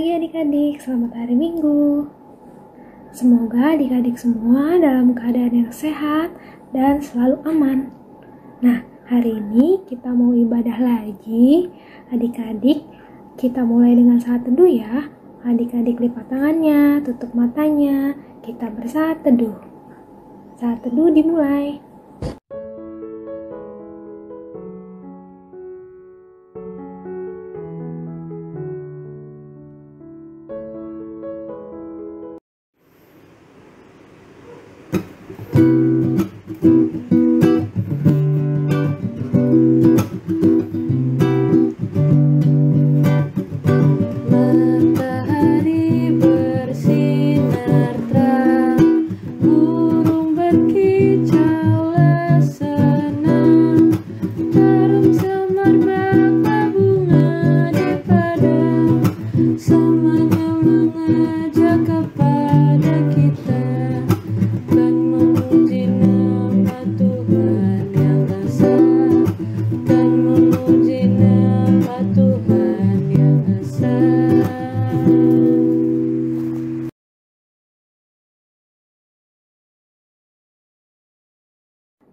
pagi adik-adik, selamat hari Minggu. Semoga adik-adik semua dalam keadaan yang sehat dan selalu aman. Nah, hari ini kita mau ibadah lagi. Adik-adik, kita mulai dengan saat teduh ya. Adik-adik lipat tangannya, tutup matanya, kita bersaat teduh. Saat teduh dimulai. Matahari bersinar terang, burung berkicaulah senang, tarum semerbak bunga di padang, semuanya mengajak kepada kita dan memuji nama Tuhan yang esa, dan memuji nama Tuhan yang esa.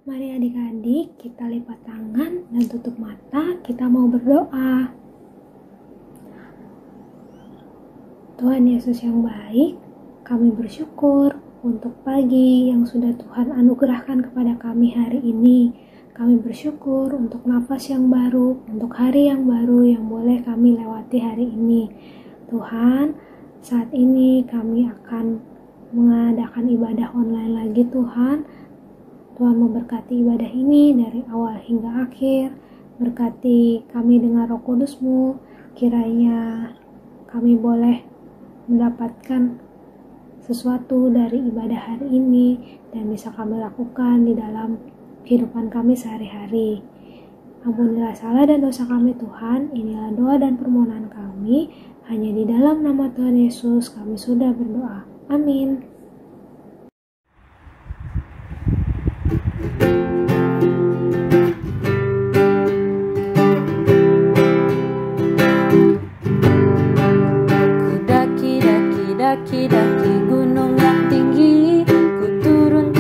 Mari adik-adik, kita lipat tangan dan tutup mata, kita mau berdoa. Tuhan Yesus yang baik, kami bersyukur untuk pagi yang sudah Tuhan anugerahkan kepada kami hari ini. Kami bersyukur untuk nafas yang baru, untuk hari yang baru yang boleh kami lewati hari ini. Tuhan, saat ini kami akan mengadakan ibadah online lagi Tuhan. Tuhan memberkati ibadah ini dari awal hingga akhir. Berkati kami dengan Roh Kudus-Mu. Kiranya kami boleh mendapatkan sesuatu dari ibadah hari ini dan bisa kami lakukan di dalam kehidupan kami sehari-hari. Ampunilah salah dan dosa kami Tuhan. Inilah doa dan permohonan kami. Hanya di dalam nama Tuhan Yesus kami sudah berdoa. Amin. Daki gunung yang tinggi, ku turun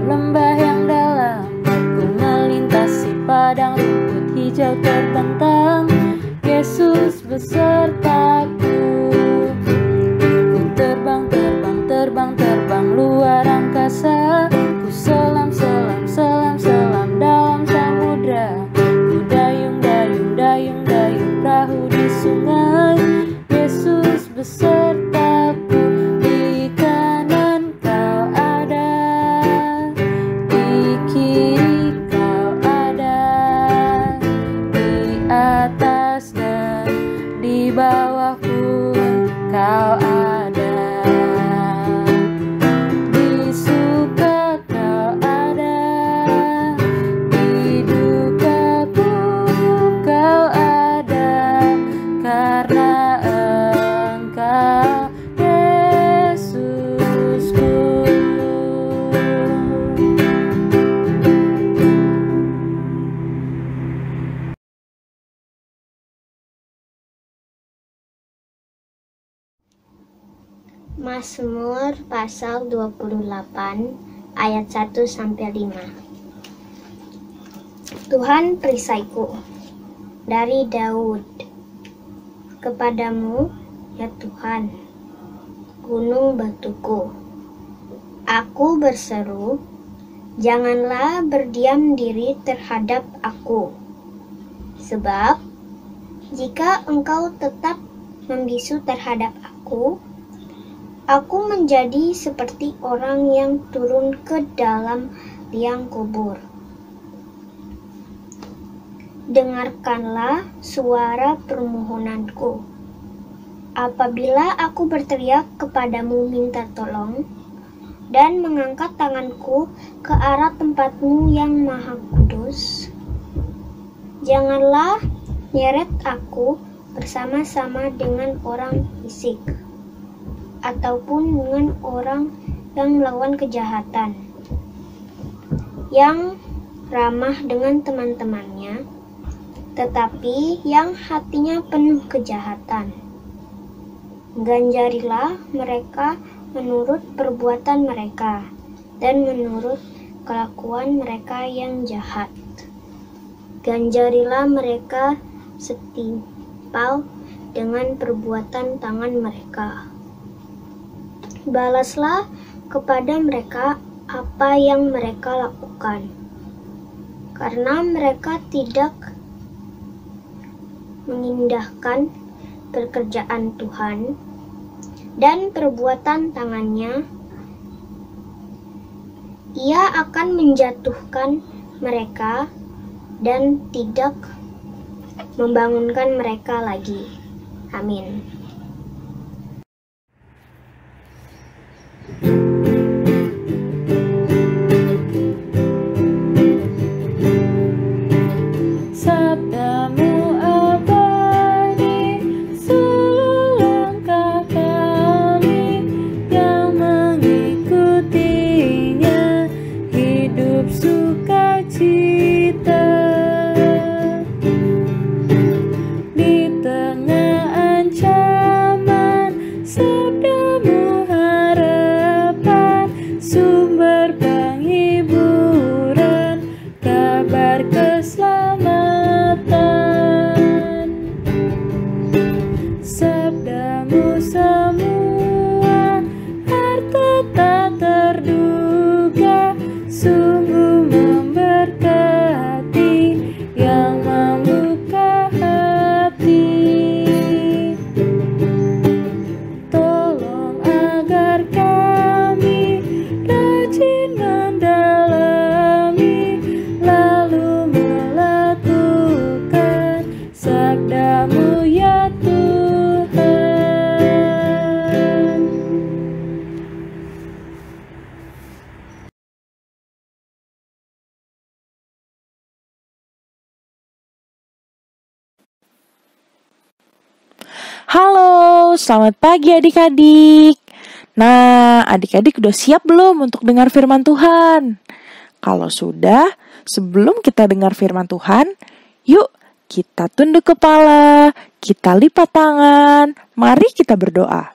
lembah yang dalam, ku melintasi padang rumput hijau terbentang, Yesus besertaku. Ku terbang luar angkasa, ku selam dalam samudra, ku dayung perahu di sungai, Yesus besertaku. Di kanan kau ada, di kiri kau ada, di atas dan di bawah pun kau ada, di suka kau ada, di duka pun kau ada, karena Engkau Yesusku. Mazmur pasal 28 ayat 1-5. Tuhan perisaiku, dari Daud. Kepadamu, ya Tuhan, gunung batuku. Aku berseru, janganlah berdiam diri terhadap aku. Sebab, jika Engkau tetap membisu terhadap aku menjadi seperti orang yang turun ke dalam liang kubur. Dengarkanlah suara permohonanku. Apabila aku berteriak kepadamu minta tolong, dan mengangkat tanganku ke arah tempat-Mu yang maha kudus, janganlah nyeret aku bersama-sama dengan orang fisik, ataupun dengan orang yang melakukan kejahatan, yang ramah dengan teman-temannya, tetapi yang hatinya penuh kejahatan. Ganjarilah mereka menurut perbuatan mereka dan menurut kelakuan mereka yang jahat. Ganjarilah mereka setimpal dengan perbuatan tangan mereka. Balaslah kepada mereka apa yang mereka lakukan, karena mereka tidak mengindahkan pekerjaan Tuhan dan perbuatan tangannya. Ia akan menjatuhkan mereka dan tidak membangunkan mereka lagi. Amin. Sabdamu abadi seluruh langkah kami, yang mengikutinya hidup sukacita. Di tengah ancaman, sabdamu harapan, sumber penghiburan, kabar keselamatan. Sabdamu semua harta tak terduga, sungguh memberkati yang membuka hati. Tolong agar kami rajin mendalami, lalu melakukan sabdamu ya Tuhan. Halo, selamat pagi adik-adik. Nah, adik-adik udah siap belum untuk dengar firman Tuhan? Kalau sudah, sebelum kita dengar firman Tuhan, yuk kita tunduk kepala, kita lipat tangan, mari kita berdoa.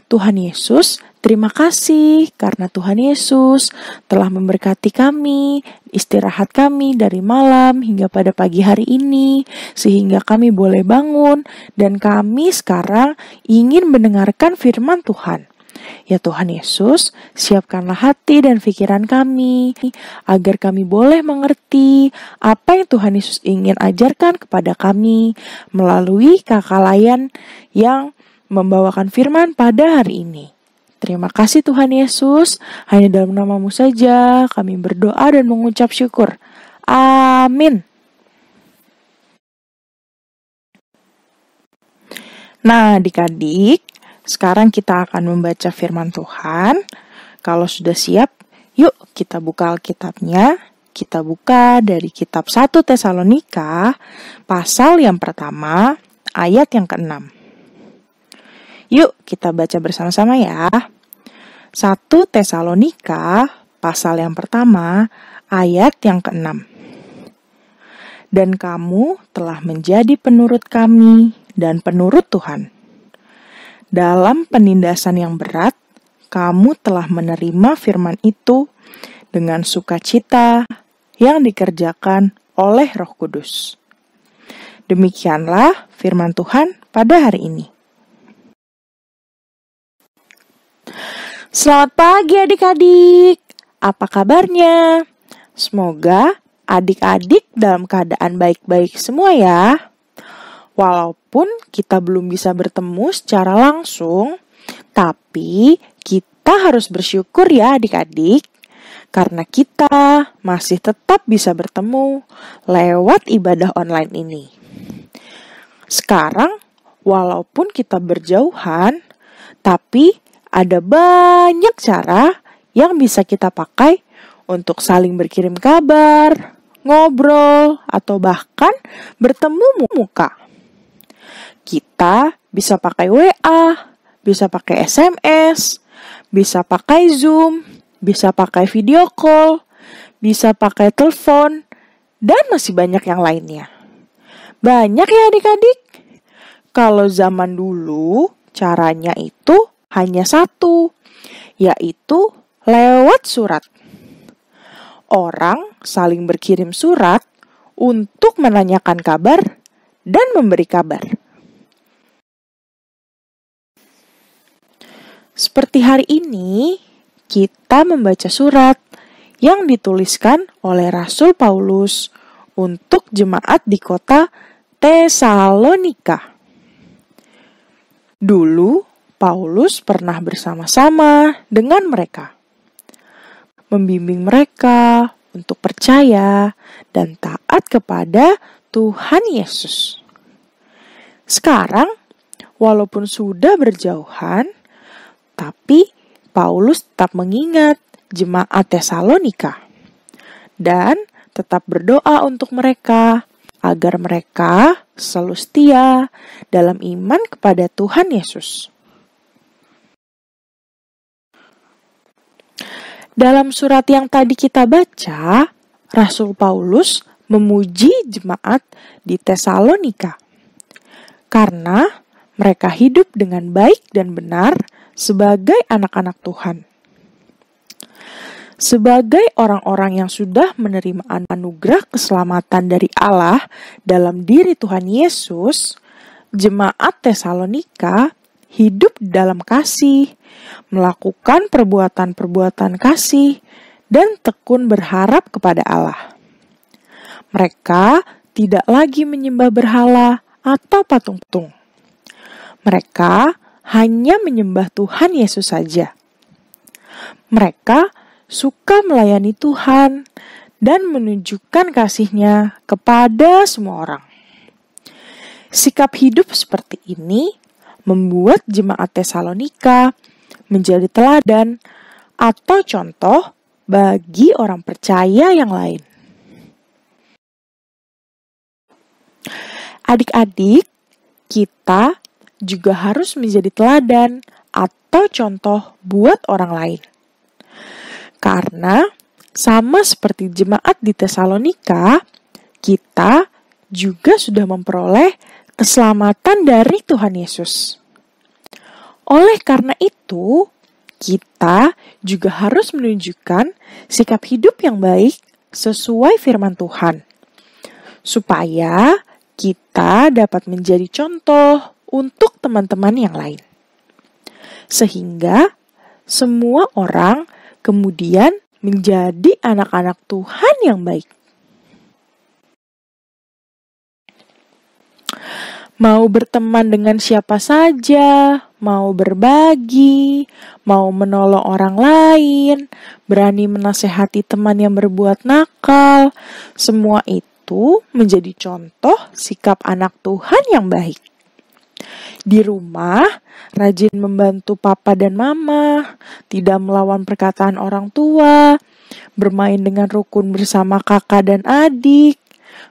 Tuhan Yesus, terima kasih karena Tuhan Yesus telah memberkati kami, istirahat kami dari malam hingga pada pagi hari ini, sehingga kami boleh bangun dan kami sekarang ingin mendengarkan firman Tuhan. Ya Tuhan Yesus, siapkanlah hati dan pikiran kami, agar kami boleh mengerti apa yang Tuhan Yesus ingin ajarkan kepada kami melalui kakak layan yang membawakan firman pada hari ini. Terima kasih Tuhan Yesus, hanya dalam nama-Mu saja kami berdoa dan mengucap syukur. Amin. Nah adik-adik, sekarang kita akan membaca firman Tuhan. Kalau sudah siap, yuk kita buka Alkitabnya. Kita buka dari kitab 1 Tesalonika, pasal yang pertama, ayat yang ke-6. Yuk kita baca bersama-sama ya. 1 Tesalonika, pasal yang pertama, ayat yang ke-6. Dan kamu telah menjadi penurut kami dan penurut Tuhan. Dalam penindasan yang berat, kamu telah menerima firman itu dengan sukacita yang dikerjakan oleh Roh Kudus. Demikianlah firman Tuhan pada hari ini. Selamat pagi adik-adik, apa kabarnya? Semoga adik-adik dalam keadaan baik-baik semua ya. Walaupun kita belum bisa bertemu secara langsung, tapi kita harus bersyukur ya adik-adik, karena kita masih tetap bisa bertemu lewat ibadah online ini. Sekarang, walaupun kita berjauhan, tapi ada banyak cara yang bisa kita pakai untuk saling berkirim kabar, ngobrol, atau bahkan bertemu muka. Kita bisa pakai WA, bisa pakai SMS, bisa pakai Zoom, bisa pakai video call, bisa pakai telepon, dan masih banyak yang lainnya. Banyak ya adik-adik. Kalau zaman dulu, caranya itu hanya satu, yaitu lewat surat. Orang saling berkirim surat untuk menanyakan kabar dan memberi kabar. Seperti hari ini, kita membaca surat yang dituliskan oleh Rasul Paulus untuk jemaat di kota Tesalonika. Dulu, Paulus pernah bersama-sama dengan mereka, membimbing mereka untuk percaya dan taat kepada Tuhan Yesus. Sekarang, walaupun sudah berjauhan, tapi Paulus tetap mengingat jemaat Tesalonika dan tetap berdoa untuk mereka agar mereka selalu setia dalam iman kepada Tuhan Yesus. Dalam surat yang tadi kita baca, Rasul Paulus memuji jemaat di Tesalonika karena mereka hidup dengan baik dan benar sebagai anak-anak Tuhan. Sebagai orang-orang yang sudah menerima anugerah keselamatan dari Allah dalam diri Tuhan Yesus, jemaat Tesalonika hidup dalam kasih, melakukan perbuatan-perbuatan kasih, dan tekun berharap kepada Allah. Mereka tidak lagi menyembah berhala atau patung-patung. Mereka hanya menyembah Tuhan Yesus saja. Mereka suka melayani Tuhan dan menunjukkan kasih-Nya kepada semua orang. Sikap hidup seperti ini membuat jemaat Tesalonika menjadi teladan atau contoh bagi orang percaya yang lain. Adik-adik, kita juga harus menjadi teladan atau contoh buat orang lain. Karena sama seperti jemaat di Tesalonika, kita juga sudah memperoleh keselamatan dari Tuhan Yesus. Oleh karena itu, kita juga harus menunjukkan sikap hidup yang baik sesuai firman Tuhan, supaya kita dapat menjadi contoh untuk teman-teman yang lain. Sehingga semua orang kemudian menjadi anak-anak Tuhan yang baik. Mau berteman dengan siapa saja, mau berbagi, mau menolong orang lain, berani menasehati teman yang berbuat nakal, semua itu menjadi contoh sikap anak Tuhan yang baik. Di rumah, rajin membantu papa dan mama, tidak melawan perkataan orang tua, bermain dengan rukun bersama kakak dan adik,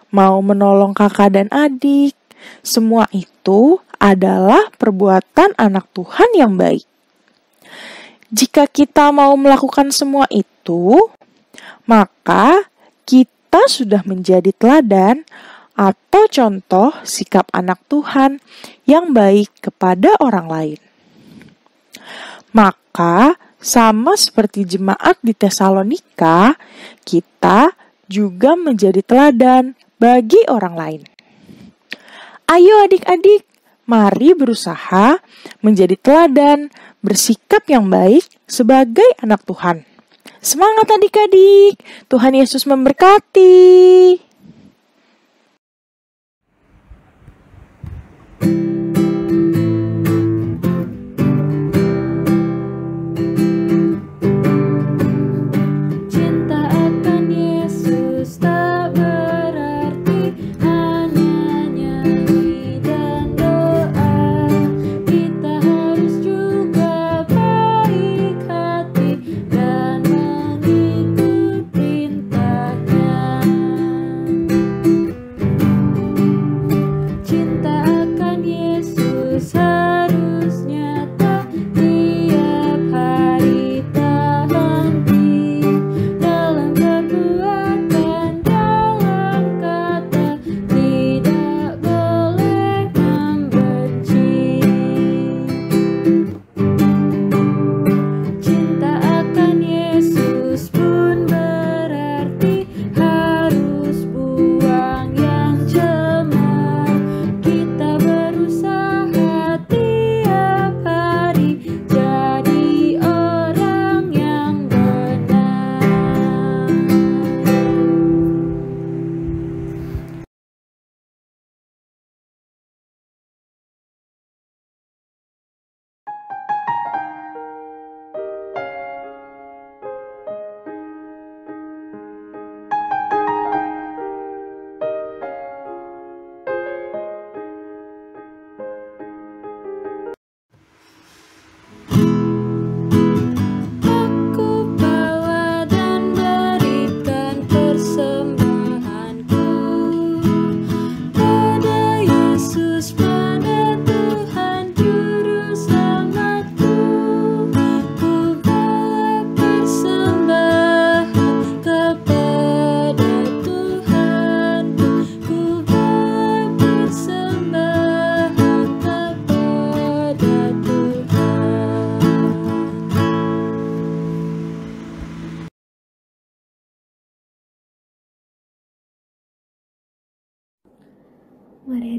mau menolong kakak dan adik. Semua itu adalah perbuatan anak Tuhan yang baik. Jika kita mau melakukan semua itu, maka kita sudah menjadi teladan atau contoh sikap anak Tuhan yang baik kepada orang lain. Maka, sama seperti jemaat di Tesalonika, kita juga menjadi teladan bagi orang lain. Ayo adik-adik, mari berusaha menjadi teladan, bersikap yang baik sebagai anak Tuhan. Semangat adik-adik, Tuhan Yesus memberkati.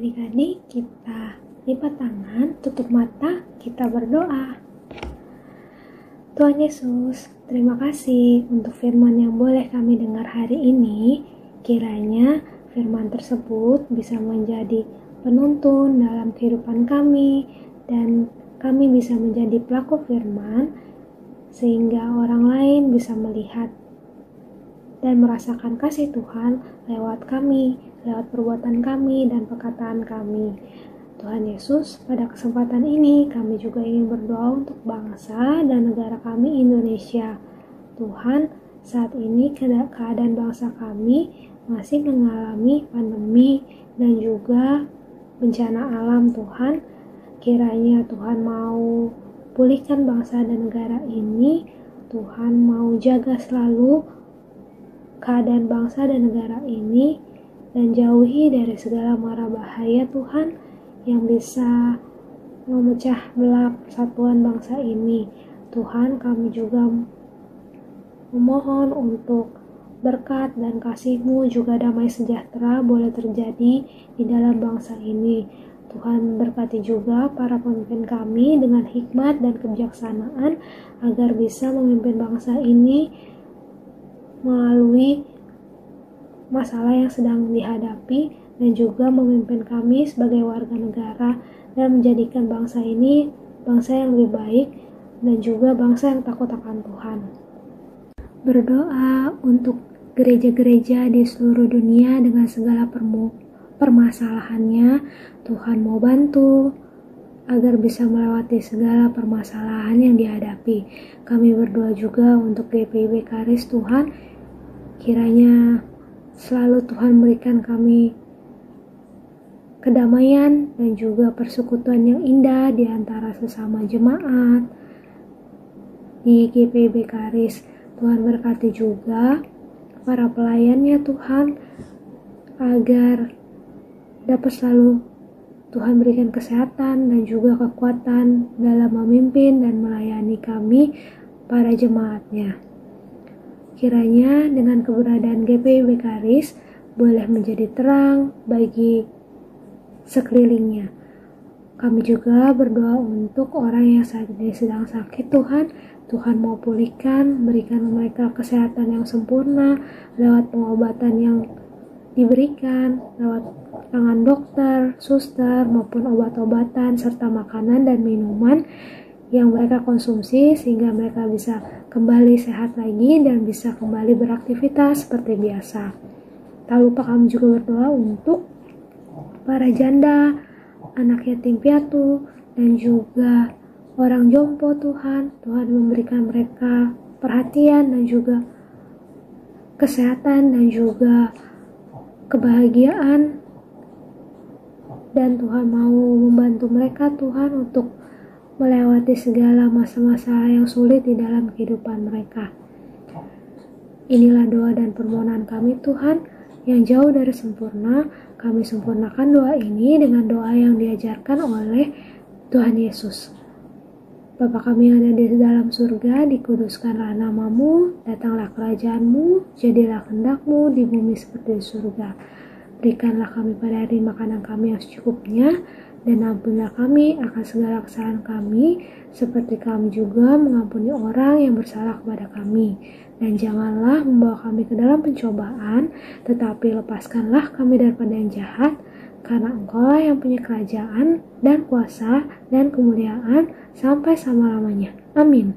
adik-adik, kita lipat tangan, tutup mata, kita berdoa. Tuhan Yesus, terima kasih untuk firman yang boleh kami dengar hari ini. Kiranya firman tersebut bisa menjadi penuntun dalam kehidupan kami, dan kami bisa menjadi pelaku firman, sehingga orang lain bisa melihat dan merasakan kasih Tuhan lewat kami, lewat perbuatan kami dan perkataan kami. Tuhan Yesus, pada kesempatan ini kami juga ingin berdoa untuk bangsa dan negara kami Indonesia. Tuhan, saat ini keadaan bangsa kami masih mengalami pandemi dan juga bencana alam. Tuhan, kiranya Tuhan mau pulihkan bangsa dan negara ini. Tuhan mau jaga selalu keadaan bangsa dan negara ini, dan jauhi dari segala mara bahaya Tuhan yang bisa memecah belah persatuan bangsa ini. Tuhan, kami juga memohon untuk berkat dan kasih-Mu, juga damai sejahtera boleh terjadi di dalam bangsa ini. Tuhan, berkati juga para pemimpin kami dengan hikmat dan kebijaksanaan agar bisa memimpin bangsa ini melalui masalah yang sedang dihadapi, dan juga memimpin kami sebagai warga negara dan menjadikan bangsa ini bangsa yang lebih baik dan juga bangsa yang takut akan Tuhan. Berdoa untuk gereja-gereja di seluruh dunia dengan segala permasalahannya. Tuhan mau bantu agar bisa melewati segala permasalahan yang dihadapi. Kami berdoa juga untuk GPIB Karis. Tuhan, kiranya selalu Tuhan berikan kami kedamaian dan juga persekutuan yang indah di antara sesama jemaat di GPIB Karis. Tuhan, berkati juga para pelayannya Tuhan, agar dapat selalu Tuhan berikan kesehatan dan juga kekuatan dalam memimpin dan melayani kami, para jemaatnya. Kiranya dengan keberadaan GPIB Karis boleh menjadi terang bagi sekelilingnya. Kami juga berdoa untuk orang yang saat ini sedang sakit Tuhan. Tuhan mau pulihkan, berikan mereka kesehatan yang sempurna lewat pengobatan yang diberikan, lewat tangan dokter, suster, maupun obat-obatan serta makanan dan minuman yang mereka konsumsi, sehingga mereka bisa kembali sehat lagi dan bisa kembali beraktivitas seperti biasa. Tak lupa kami juga berdoa untuk para janda, anak yatim piatu, dan juga orang jompo Tuhan. Tuhan memberikan mereka perhatian dan juga kesehatan dan juga kebahagiaan, dan Tuhan mau membantu mereka Tuhan untuk melewati segala masa-masa yang sulit di dalam kehidupan mereka. Inilah doa dan permohonan kami Tuhan yang jauh dari sempurna. Kami sempurnakan doa ini dengan doa yang diajarkan oleh Tuhan Yesus. Bapa kami yang ada di dalam surga, dikuduskanlah nama-Mu, datanglah kerajaan-Mu, jadilah kehendak-Mu di bumi seperti di surga. Berikanlah kami pada hari makanan kami yang secukupnya, dan ampunilah kami akan segala kesalahan kami, seperti kami juga mengampuni orang yang bersalah kepada kami. Dan janganlah membawa kami ke dalam pencobaan, tetapi lepaskanlah kami daripada yang jahat, karena Engkau yang punya kerajaan dan kuasa dan kemuliaan sampai selama-lamanya. Amin.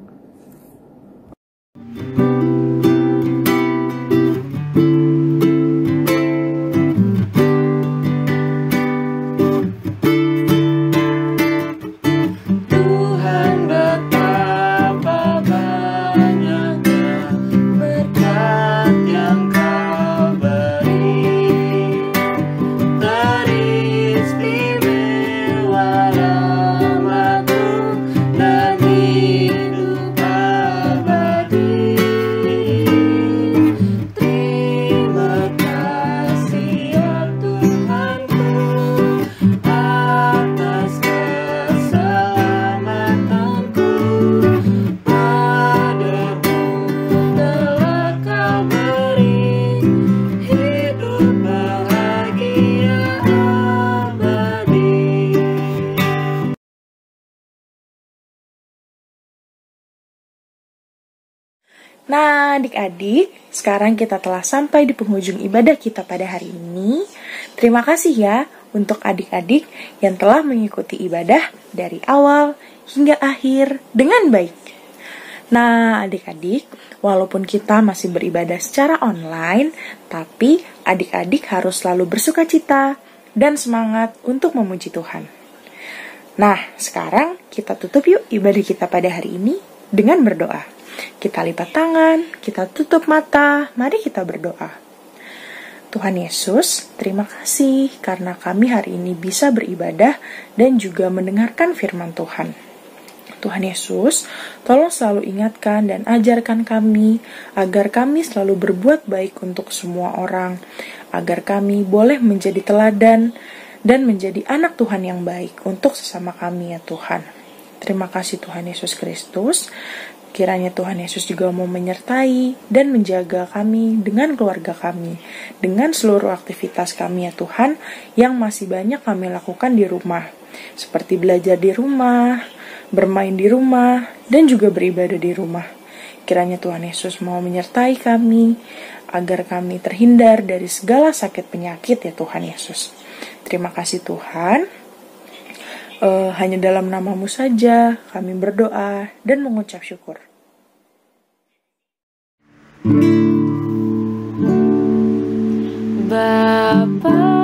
Teristimewa rahmat-Mu dan hidup Nah, adik-adik, sekarang kita telah sampai di penghujung ibadah kita pada hari ini. Terima kasih ya untuk adik-adik yang telah mengikuti ibadah dari awal hingga akhir dengan baik. Nah, adik-adik, walaupun kita masih beribadah secara online, tapi adik-adik harus selalu bersukacita dan semangat untuk memuji Tuhan. Nah, sekarang kita tutup yuk ibadah kita pada hari ini dengan berdoa. Kita lipat tangan, kita tutup mata, mari kita berdoa. Tuhan Yesus, terima kasih karena kami hari ini bisa beribadah dan juga mendengarkan firman Tuhan. Tuhan Yesus, tolong selalu ingatkan dan ajarkan kami agar kami selalu berbuat baik untuk semua orang, agar kami boleh menjadi teladan dan menjadi anak Tuhan yang baik untuk sesama kami ya Tuhan. Terima kasih Tuhan Yesus Kristus. Kiranya Tuhan Yesus juga mau menyertai dan menjaga kami dengan keluarga kami, dengan seluruh aktivitas kami ya Tuhan, yang masih banyak kami lakukan di rumah, seperti belajar di rumah, bermain di rumah, dan juga beribadah di rumah. Kiranya Tuhan Yesus mau menyertai kami, agar kami terhindar dari segala sakit penyakit ya Tuhan Yesus. Terima kasih Tuhan. Hanya dalam nama-Mu saja kami berdoa dan mengucap syukur. Bapa